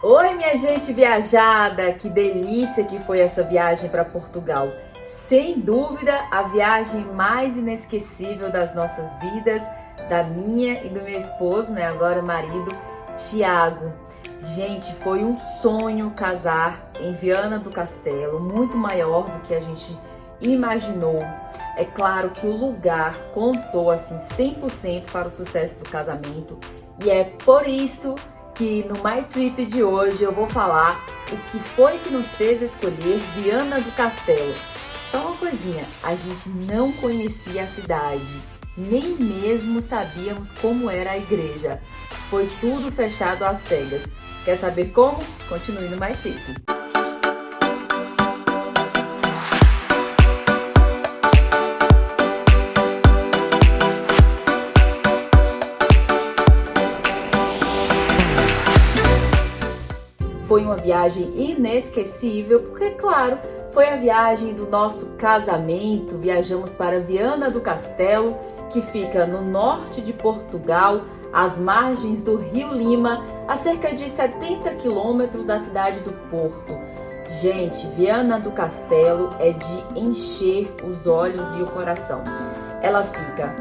Oi, minha gente viajada! Que delícia que foi essa viagem para Portugal. Sem dúvida, a viagem mais inesquecível das nossas vidas, da minha e do meu esposo, né? Agora marido, Tiago. Gente, foi um sonho casar em Viana do Castelo, muito maior do que a gente imaginou. É claro que o lugar contou assim 100% para o sucesso do casamento e é por isso que no My Trip de hoje eu vou falar o que foi que nos fez escolher Viana do Castelo. Só uma coisinha, a gente não conhecia a cidade, nem mesmo sabíamos como era a igreja. Foi tudo fechado às cegas. Quer saber como? Continue no My Trip. Foi uma viagem inesquecível, porque, claro, foi a viagem do nosso casamento. Viajamos para Viana do Castelo, que fica no norte de Portugal, às margens do Rio Lima, a cerca de 70 quilômetros da cidade do Porto. Gente, Viana do Castelo é de encher os olhos e o coração. Ela fica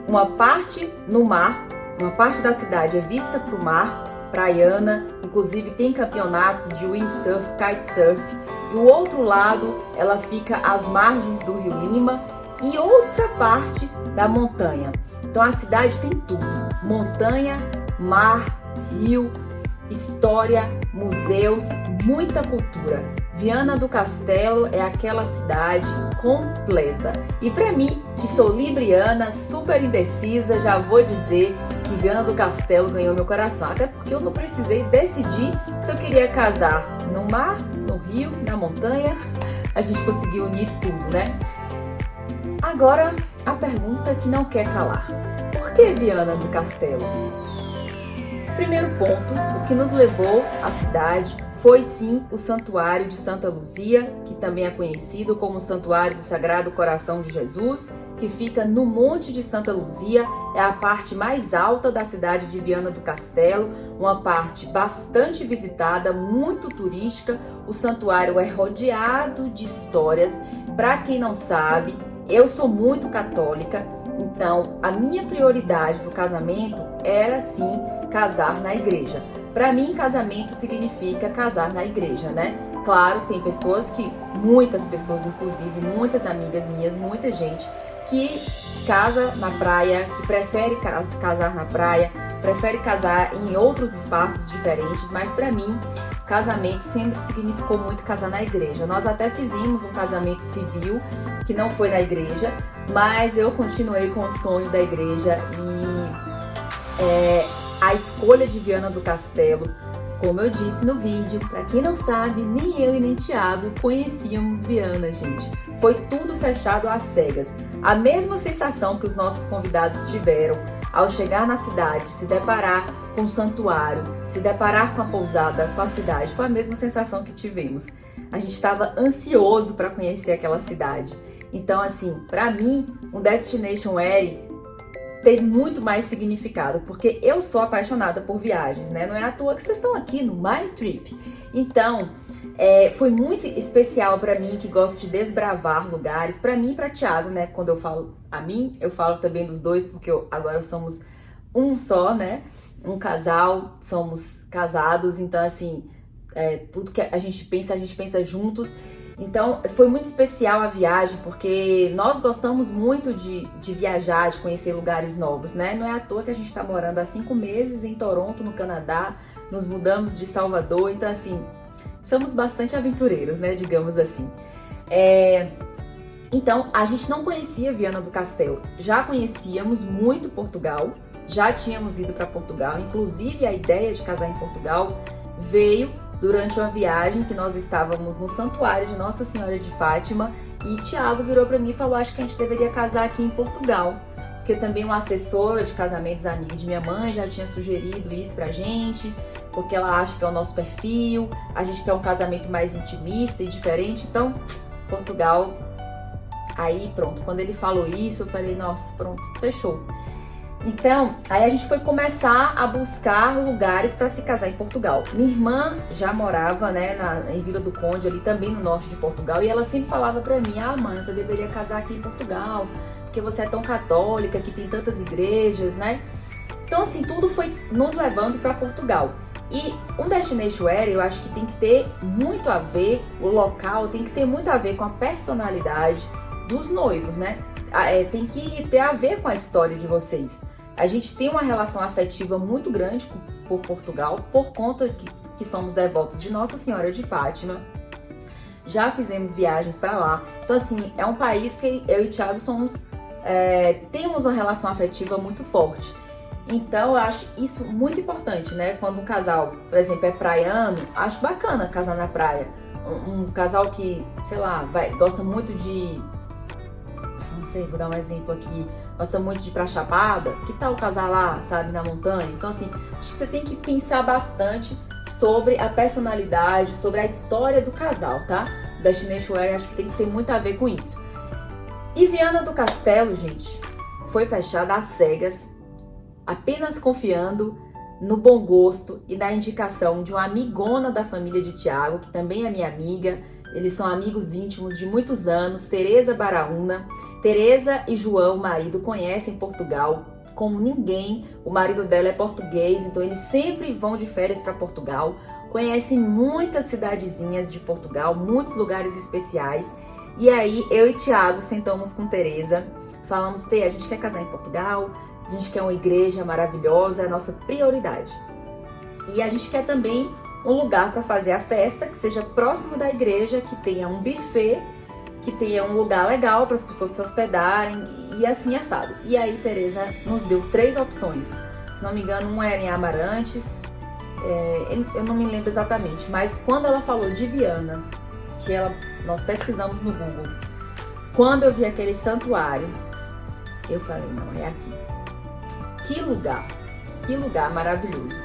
uma parte no mar, uma parte da cidade é vista para o mar, praiana, inclusive tem campeonatos de windsurf, kitesurf, e o outro lado ela fica às margens do Rio Lima e outra parte da montanha. Então a cidade tem tudo: montanha, mar, rio, história, museus, muita cultura. Viana do Castelo é aquela cidade completa. E para mim, que sou libriana, super indecisa, já vou dizer que Viana do Castelo ganhou meu coração. Até porque eu não precisei decidir se eu queria casar no mar, no rio, na montanha. A gente conseguiu unir tudo, né? Agora, a pergunta que não quer calar. Por que Viana do Castelo? Primeiro ponto, o que nos levou à cidade foi sim o Santuário de Santa Luzia, que também é conhecido como o Santuário do Sagrado Coração de Jesus, que fica no Monte de Santa Luzia, é a parte mais alta da cidade de Viana do Castelo, uma parte bastante visitada, muito turística. O santuário é rodeado de histórias. Para quem não sabe, eu sou muito católica, então a minha prioridade do casamento era sim casar na igreja. Para mim, casamento significa casar na igreja, né? Claro que tem pessoas muitas pessoas, inclusive muitas amigas minhas, muita gente que casa na praia, que prefere casar na praia, prefere casar em outros espaços diferentes, mas para mim, casamento sempre significou muito casar na igreja. Nós até fizemos um casamento civil, que não foi na igreja, mas eu continuei com o sonho da igreja e a escolha de Viana do Castelo, como eu disse no vídeo, para quem não sabe, nem eu e nem Tiago conhecíamos Viana, gente. Foi tudo fechado às cegas. A mesma sensação que os nossos convidados tiveram ao chegar na cidade, se deparar com o santuário, se deparar com a pousada, com a cidade, foi a mesma sensação que tivemos. A gente estava ansioso para conhecer aquela cidade. Então, assim, para mim, um Destination Wedding teve muito mais significado, porque eu sou apaixonada por viagens, né? Não é à toa que vocês estão aqui no My Trip. Então, foi muito especial para mim, que gosto de desbravar lugares, para mim e para Tiago, né? Quando eu falo a mim, eu falo também dos dois, porque agora somos um só, né? Um casal, somos casados, então assim, tudo que a gente pensa juntos. Então, foi muito especial a viagem, porque nós gostamos muito de viajar, de conhecer lugares novos, né? Não é à toa que a gente está morando há 5 meses em Toronto, no Canadá, nos mudamos de Salvador, então assim, somos bastante aventureiros, né? Digamos assim. Então, a gente não conhecia Viana do Castelo, já conhecíamos muito Portugal, já tínhamos ido para Portugal, inclusive a ideia de casar em Portugal veio durante uma viagem que nós estávamos no Santuário de Nossa Senhora de Fátima e Tiago virou para mim e falou: acho que a gente deveria casar aqui em Portugal, porque também uma assessora de casamentos amiga de minha mãe já tinha sugerido isso pra gente, porque ela acha que é o nosso perfil, a gente quer um casamento mais intimista e diferente, então Portugal. Aí pronto, quando ele falou isso eu falei: nossa, pronto, fechou. Então, aí a gente foi começar a buscar lugares para se casar em Portugal. Minha irmã já morava, né, em Vila do Conde, ali também no norte de Portugal, e ela sempre falava para mim: ah, mãe, você deveria casar aqui em Portugal, porque você é tão católica, que tem tantas igrejas, né? Então, assim, tudo foi nos levando para Portugal. E um destination wedding, eu acho que tem que ter muito a ver, o local tem que ter muito a ver com a personalidade dos noivos, né? Tem que ter a ver com a história de vocês. A gente tem uma relação afetiva muito grande por Portugal, por conta que somos devotos de Nossa Senhora de Fátima. Já fizemos viagens para lá. Então, assim, é um país que eu e Thiago temos uma relação afetiva muito forte. Então, eu acho isso muito importante, né? Quando um casal, por exemplo, é praiano, acho bacana casar na praia. Um casal que, sei lá, gosta muito de... Não sei, vou dar um exemplo aqui. Gosta muito de ir pra Chapada. Que tal casar lá, sabe, na montanha? Então, assim, acho que você tem que pensar bastante sobre a personalidade, sobre a história do casal, tá? O destination wedding, acho que tem que ter muito a ver com isso. E Viana do Castelo, gente, foi fechada às cegas, apenas confiando no bom gosto e na indicação de uma amigona da família de Thiago, que também é minha amiga. Eles são amigos íntimos de muitos anos, Tereza Baraúna. Tereza e João, o marido, conhecem Portugal como ninguém. O marido dela é português, então eles sempre vão de férias para Portugal. Conhecem muitas cidadezinhas de Portugal, muitos lugares especiais. E aí, eu e Thiago sentamos com Tereza, falamos: Tê, a gente quer casar em Portugal, a gente quer uma igreja maravilhosa, é a nossa prioridade. E a gente quer também um lugar para fazer a festa, que seja próximo da igreja, que tenha um buffet, que tenha um lugar legal para as pessoas se hospedarem e assim assado. E aí Tereza nos deu 3 opções. Se não me engano, uma era em Amarantes, eu não me lembro exatamente, mas quando ela falou de Viana, nós pesquisamos no Google, quando eu vi aquele santuário, eu falei: não, é aqui. Que lugar maravilhoso.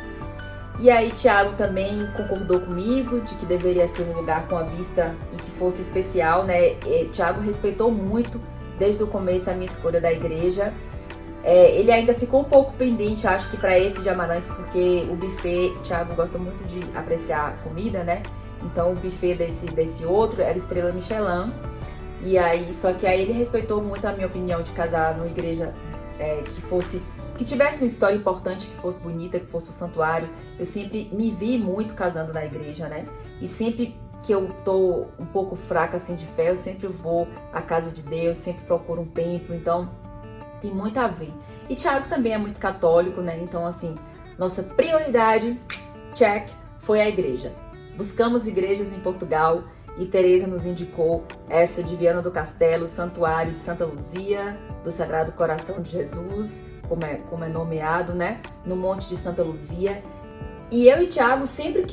E aí Thiago também concordou comigo de que deveria ser um lugar com a vista e que fosse especial, né? Thiago respeitou muito desde o começo a minha escolha da igreja. Ele ainda ficou um pouco pendente, acho que para esse de Amarantes, porque o buffet, Thiago gosta muito de apreciar a comida, né? Então o buffet desse outro era Estrela Michelin. E aí, só que aí ele respeitou muito a minha opinião de casar numa igreja que tivesse uma história importante, que fosse bonita, que fosse o santuário. Eu sempre me vi muito casando na igreja, né? E sempre que eu tô um pouco fraca assim de fé, eu sempre vou à casa de Deus, sempre procuro um templo, então tem muito a ver. E Thiago também é muito católico, né? Então, assim, nossa prioridade, check, foi a igreja. Buscamos igrejas em Portugal e Tereza nos indicou essa de Viana do Castelo, Santuário de Santa Luzia, do Sagrado Coração de Jesus, como é nomeado, né? No Monte de Santa Luzia. E eu e Thiago sempre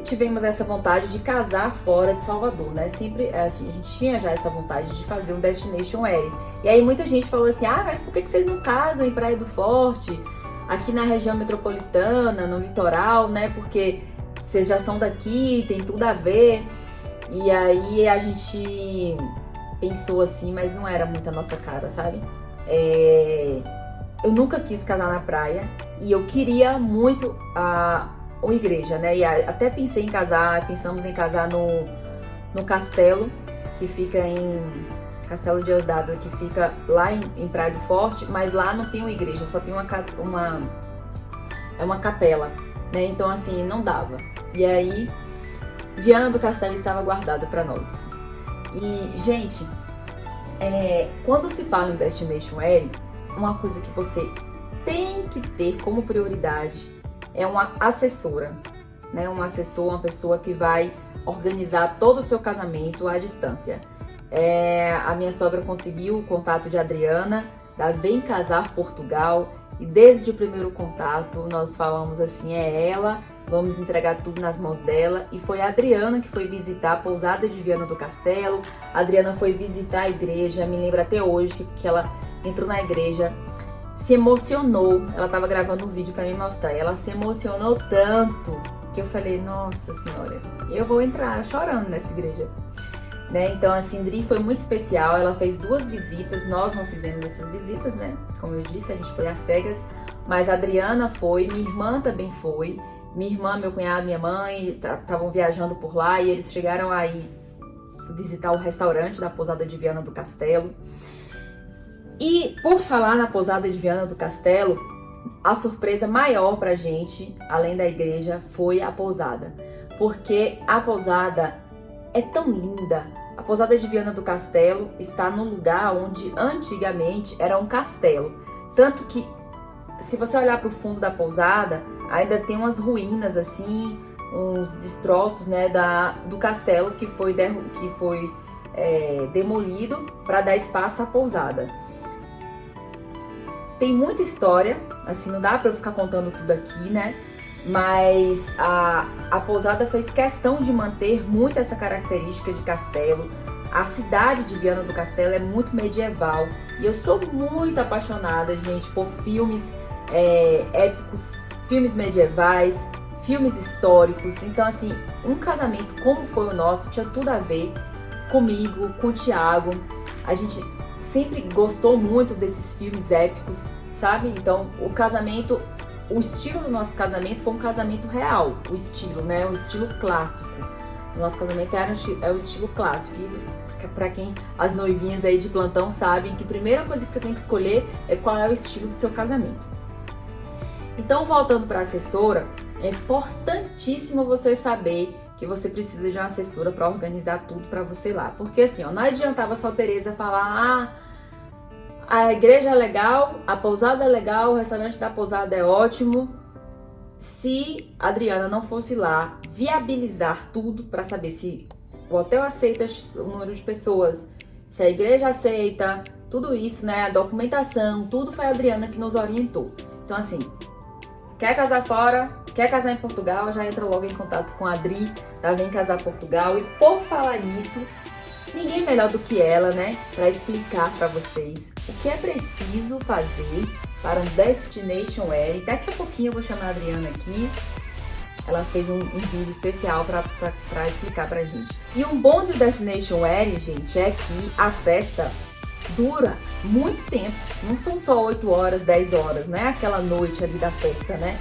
tivemos essa vontade de casar fora de Salvador, né? A gente tinha já essa vontade de fazer um destination wedding. E aí muita gente falou assim: ah, mas por que vocês não casam em Praia do Forte, aqui na região metropolitana, no litoral, né? Porque vocês já são daqui, tem tudo a ver. E aí a gente pensou assim, mas não era muito a nossa cara, sabe? Eu nunca quis casar na praia e eu queria muito uma igreja, né? E até pensamos em casar no castelo, que fica em Castelo de Asdávila, que fica lá em Praia do Forte, mas lá não tem uma igreja, só tem uma capela, né? Então, assim, não dava. E aí, Viana do Castelo estava guardada para nós. E, gente, quando se fala em destination wedding, uma coisa que você tem que ter como prioridade é uma assessora, né? Um assessor, uma pessoa que vai organizar todo o seu casamento à distância. A minha sogra conseguiu o contato de Adriana, da Vem Casar Portugal, e desde o primeiro contato nós falamos assim: é ela, vamos entregar tudo nas mãos dela. E foi a Adriana que foi visitar a pousada de Viana do Castelo. A Adriana foi visitar a igreja, me lembro até hoje que ela entrou na igreja, se emocionou. Ela estava gravando um vídeo para me mostrar. Ela se emocionou tanto que eu falei: nossa senhora, eu vou entrar chorando nessa igreja. né? Então assim, Dri foi muito especial, ela fez 2 visitas, nós não fizemos essas visitas, né? Como eu disse, a gente foi às cegas, mas a Adriana foi, minha irmã também foi. Minha irmã, meu cunhado, minha mãe estavam viajando por lá e eles chegaram aí visitar o restaurante da Pousada de Viana do Castelo. E por falar na Pousada de Viana do Castelo, a surpresa maior pra gente, além da igreja, foi a pousada. Porque a pousada é tão linda. A Pousada de Viana do Castelo está num lugar onde antigamente era um castelo. Tanto que, se você olhar para o fundo da pousada, ainda tem umas ruínas assim, uns destroços, né, do castelo que foi demolido para dar espaço à pousada. Tem muita história, assim, não dá para eu ficar contando tudo aqui, né? Mas a pousada fez questão de manter muito essa característica de castelo. A cidade de Viana do Castelo é muito medieval e eu sou muito apaixonada, gente, por filmes épicos, filmes medievais, filmes históricos. Então, assim, um casamento como foi o nosso tinha tudo a ver comigo, com o Thiago. A gente sempre gostou muito desses filmes épicos, sabe? Então, o estilo do nosso casamento foi um casamento real. O estilo, né? O estilo clássico. O nosso casamento é o estilo clássico. E para quem as noivinhas aí de plantão sabem que a primeira coisa que você tem que escolher é qual é o estilo do seu casamento. Então, voltando para a assessora, é importantíssimo você saber que você precisa de uma assessora para organizar tudo para você lá. Porque assim, ó, não adiantava só Tereza falar, a igreja é legal, a pousada é legal, o restaurante da pousada é ótimo, se a Adriana não fosse lá viabilizar tudo para saber se o hotel aceita o número de pessoas, se a igreja aceita, tudo isso, né, a documentação, tudo foi a Adriana que nos orientou. Então assim, quer casar fora, quer casar em Portugal, já entra logo em contato com a Adri, tá? Vem Casar Portugal. E por falar nisso, ninguém melhor do que ela, né, para explicar para vocês o que é preciso fazer para um Destination Wedding. Daqui a pouquinho eu vou chamar a Adriana aqui. Ela fez um vídeo especial para explicar pra gente. E um bom de Destination Wedding, gente, é que a festa dura muito tempo. Não são só 8 horas, 10 horas, não é aquela noite ali da festa, né?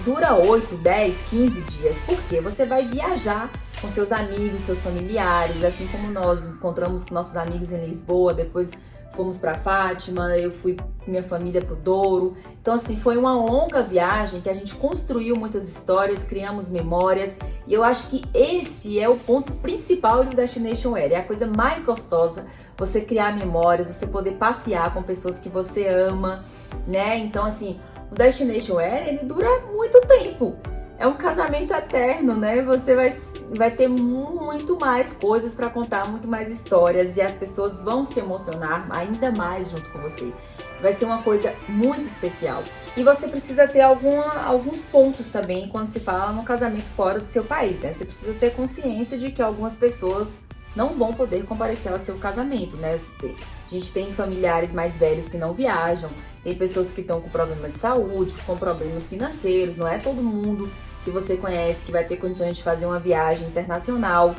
Dura 8, 10, 15 dias. Porque você vai viajar com seus amigos, seus familiares, assim como nós encontramos com nossos amigos em Lisboa, depois fomos para Fátima, eu fui com minha família para o Douro. Então, assim, foi uma longa viagem que a gente construiu muitas histórias, criamos memórias, e eu acho que esse é o ponto principal do Destination Wedding. É a coisa mais gostosa, você criar memórias, você poder passear com pessoas que você ama, né? Então, assim, o Destination Wedding, ele dura muito tempo. É um casamento eterno, né? Você vai ter muito mais coisas para contar, muito mais histórias, e as pessoas vão se emocionar ainda mais junto com você. Vai ser uma coisa muito especial. E você precisa ter alguns pontos também quando se fala no casamento fora do seu país, né? Você precisa ter consciência de que algumas pessoas não vão poder comparecer ao seu casamento, né? A gente tem familiares mais velhos que não viajam, tem pessoas que estão com problema de saúde, com problemas financeiros, não é todo mundo que você conhece que vai ter condições de fazer uma viagem internacional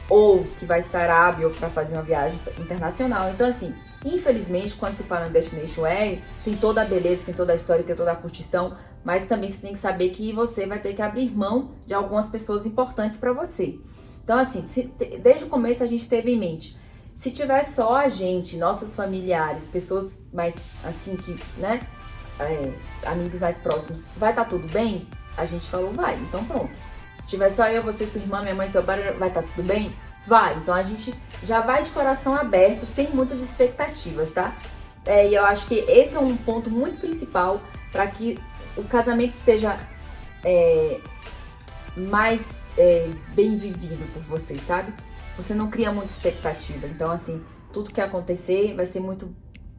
ou que vai estar hábil para fazer uma viagem internacional. Então, assim, infelizmente, quando se fala em Destination Wedding, tem toda a beleza, tem toda a história, tem toda a curtição, mas também você tem que saber que você vai ter que abrir mão de algumas pessoas importantes para você. Então, assim, desde o começo a gente teve em mente, se tiver só a gente, nossos familiares, pessoas mais, assim, que, né, amigos mais próximos, vai estar tudo bem? A gente falou, vai, então pronto. Se tiver só eu, você, sua irmã, minha mãe, seu pai, vai estar tudo bem? Vai, então a gente já vai de coração aberto, sem muitas expectativas, tá? E eu acho que esse é um ponto muito principal para que o casamento esteja mais bem vivido por vocês, sabe? Você não cria muita expectativa, então assim, tudo que acontecer vai ser muito,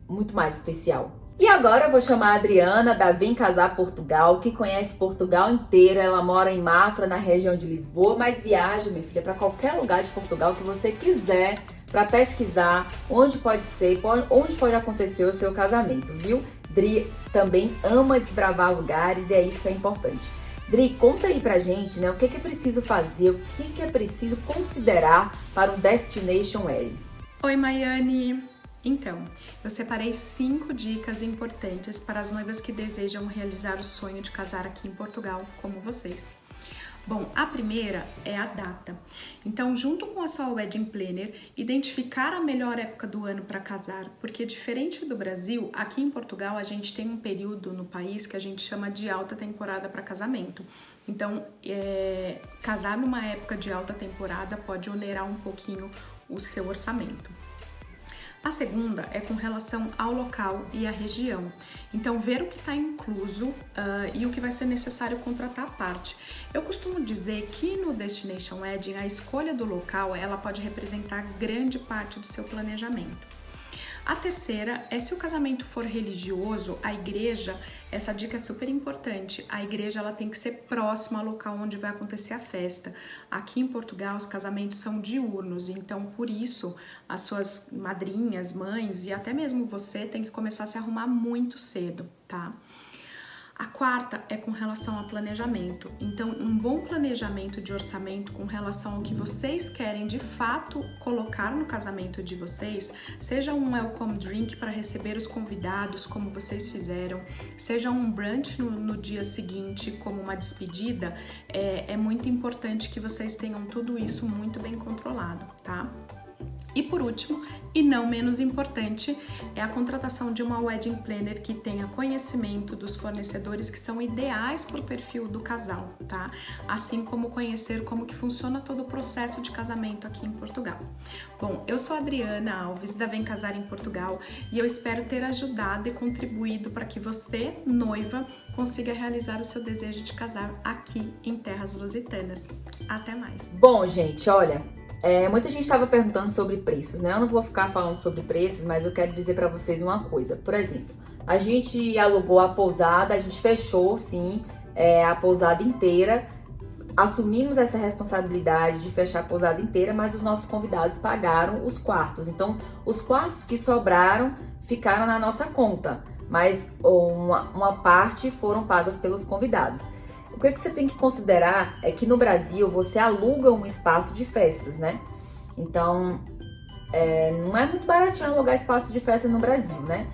muito mais especial. E agora eu vou chamar a Adriana da Vem Casar Portugal, que conhece Portugal inteiro. Ela mora em Mafra, na região de Lisboa, mas viaja, minha filha, para qualquer lugar de Portugal que você quiser para pesquisar onde pode ser, onde pode acontecer o seu casamento, viu? Dri também ama desbravar lugares e é isso que é importante. Dri, conta aí pra gente, né, o que é preciso fazer, o que é preciso considerar para um Destination Wedding. Oi, Maiane! Então, eu separei 5 dicas importantes para as noivas que desejam realizar o sonho de casar aqui em Portugal, como vocês. Bom, a primeira é a data. Então, junto com a sua wedding planner, identificar a melhor época do ano para casar, porque diferente do Brasil, aqui em Portugal a gente tem um período no país que a gente chama de alta temporada para casamento. Então, casar numa época de alta temporada pode onerar um pouquinho o seu orçamento. A segunda é com relação ao local e à região. Então, ver o que está incluso e o que vai ser necessário contratar à parte. Eu costumo dizer que no Destination Wedding, a escolha do local, ela pode representar grande parte do seu planejamento. A terceira é se o casamento for religioso, a igreja, essa dica é super importante, a igreja ela tem que ser próxima ao local onde vai acontecer a festa. Aqui em Portugal os casamentos são diurnos, então por isso as suas madrinhas, mães e até mesmo você tem que começar a se arrumar muito cedo, tá? A quarta é com relação ao planejamento. Então, um bom planejamento de orçamento com relação ao que vocês querem de fato colocar no casamento de vocês, seja um welcome drink para receber os convidados, como vocês fizeram, seja um brunch no dia seguinte, como uma despedida, é muito importante que vocês tenham tudo isso muito bem controlado, tá? E por último, e não menos importante, é a contratação de uma wedding planner que tenha conhecimento dos fornecedores que são ideais para o perfil do casal, tá? Assim como conhecer como que funciona todo o processo de casamento aqui em Portugal. Bom, eu sou a Adriana Alves, da Vem Casar em Portugal, e eu espero ter ajudado e contribuído para que você, noiva, consiga realizar o seu desejo de casar aqui em Terras Lusitanas. Até mais! Bom, gente, olha... muita gente estava perguntando sobre preços, né? Eu não vou ficar falando sobre preços, mas eu quero dizer para vocês uma coisa. Por exemplo, a gente alugou a pousada, a gente fechou, sim, a pousada inteira. Assumimos essa responsabilidade de fechar a pousada inteira, mas os nossos convidados pagaram os quartos. Então, os quartos que sobraram ficaram na nossa conta, mas uma parte foram pagas pelos convidados. O que você tem que considerar é que no Brasil você aluga um espaço de festas, né? Então, não é muito baratinho alugar espaço de festa no Brasil, né?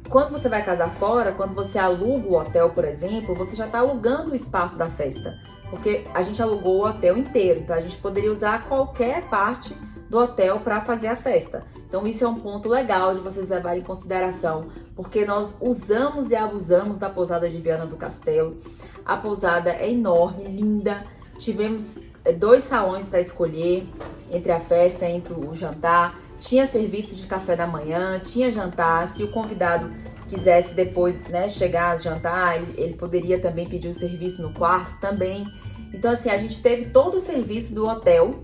Quando você vai casar fora, quando você aluga o hotel, por exemplo, você já está alugando o espaço da festa. Porque a gente alugou o hotel inteiro, então a gente poderia usar qualquer parte do hotel para fazer a festa. Então isso é um ponto legal de vocês levarem em consideração, porque nós usamos e abusamos da pousada de Viana do Castelo. A pousada é enorme, linda. Tivemos 2 salões para escolher entre a festa, entre o jantar. Tinha serviço de café da manhã, tinha jantar. Se o convidado quisesse depois, né, chegar a jantar, ele poderia também pedir o serviço no quarto também. Então assim, a gente teve todo o serviço do hotel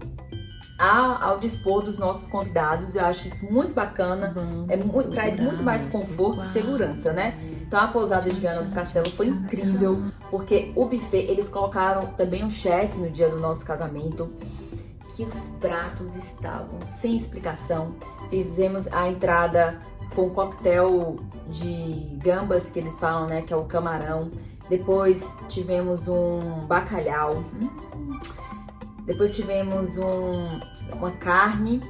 ao dispor dos nossos convidados. Eu acho isso muito bacana, traz muito mais conforto e segurança, né? Então a pousada de Viana do Castelo foi incrível, porque o buffet, eles colocaram também um chefe no dia do nosso casamento, que os pratos estavam sem explicação. Fizemos a entrada com um coquetel de gambas, que eles falam, né, que é o camarão. Depois tivemos um bacalhau. Depois tivemos uma carne,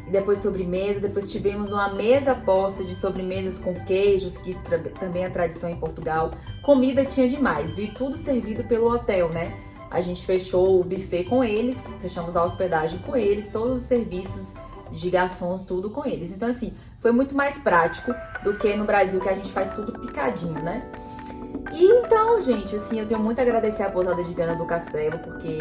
e depois sobremesa. Depois tivemos uma mesa posta de sobremesas com queijos, que também é tradição em Portugal. Comida tinha demais, vi tudo servido pelo hotel, né? A gente fechou o buffet com eles, fechamos a hospedagem com eles, todos os serviços de garçons, tudo com eles. Então assim, foi muito mais prático do que no Brasil, que a gente faz tudo picadinho, né? E então, gente, assim, eu tenho muito a agradecer a pousada de Viana do Castelo, porque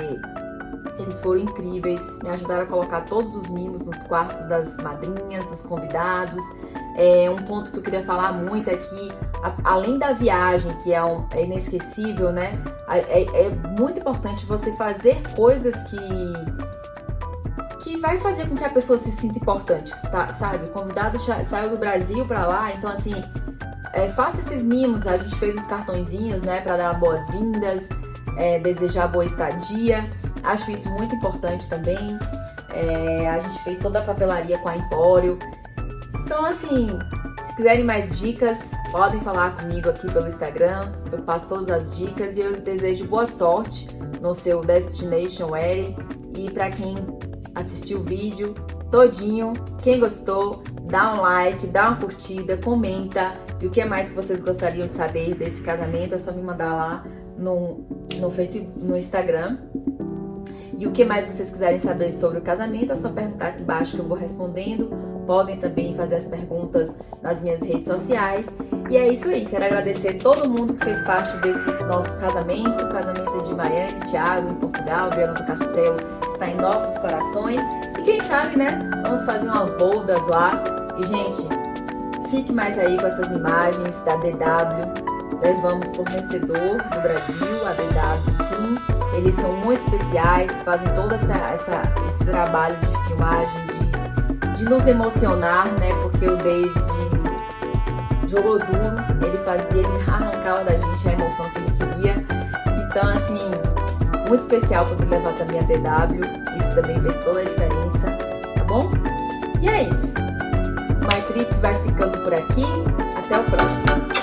eles foram incríveis, me ajudaram a colocar todos os mimos nos quartos das madrinhas, dos convidados. Um ponto que eu queria falar muito é que, além da viagem, que é inesquecível, né? É muito importante você fazer coisas que vai fazer com que a pessoa se sinta importante, tá? Sabe? O convidado saiu do Brasil pra lá, então assim, faça esses mimos. A gente fez uns cartõezinhos, né, pra dar boas-vindas, desejar boa estadia. Acho isso muito importante também. A gente fez toda a papelaria com a Empório. Então, assim, Se quiserem mais dicas, podem falar comigo aqui pelo Instagram. Eu passo todas as dicas e eu desejo boa sorte no seu Destination Wedding. E para quem assistiu o vídeo todinho, quem gostou, dá um like, dá uma curtida, comenta. E o que mais que vocês gostariam de saber desse casamento, é só me mandar lá no Facebook, no Instagram. E o que mais vocês quiserem saber sobre o casamento, é só perguntar aqui embaixo que eu vou respondendo. Podem também fazer as perguntas nas minhas redes sociais. E é isso aí, quero agradecer todo mundo que fez parte desse nosso casamento. O casamento de Mariane e Thiago em Portugal, Viana do Castelo está em nossos corações. E quem sabe, né, vamos fazer uma bodas lá. E gente, fique mais aí com essas imagens da DW. Levamos por vencedor do Brasil, a DW, sim. Eles são muito especiais, fazem todo esse trabalho de filmagem, de nos emocionar, né? Porque o David jogou duro, ele arrancava da gente a emoção que ele queria. Então, assim, muito especial poder levar também a DW. Isso também fez toda a diferença, tá bom? E é isso. O My Trip vai ficando por aqui. Até o próximo.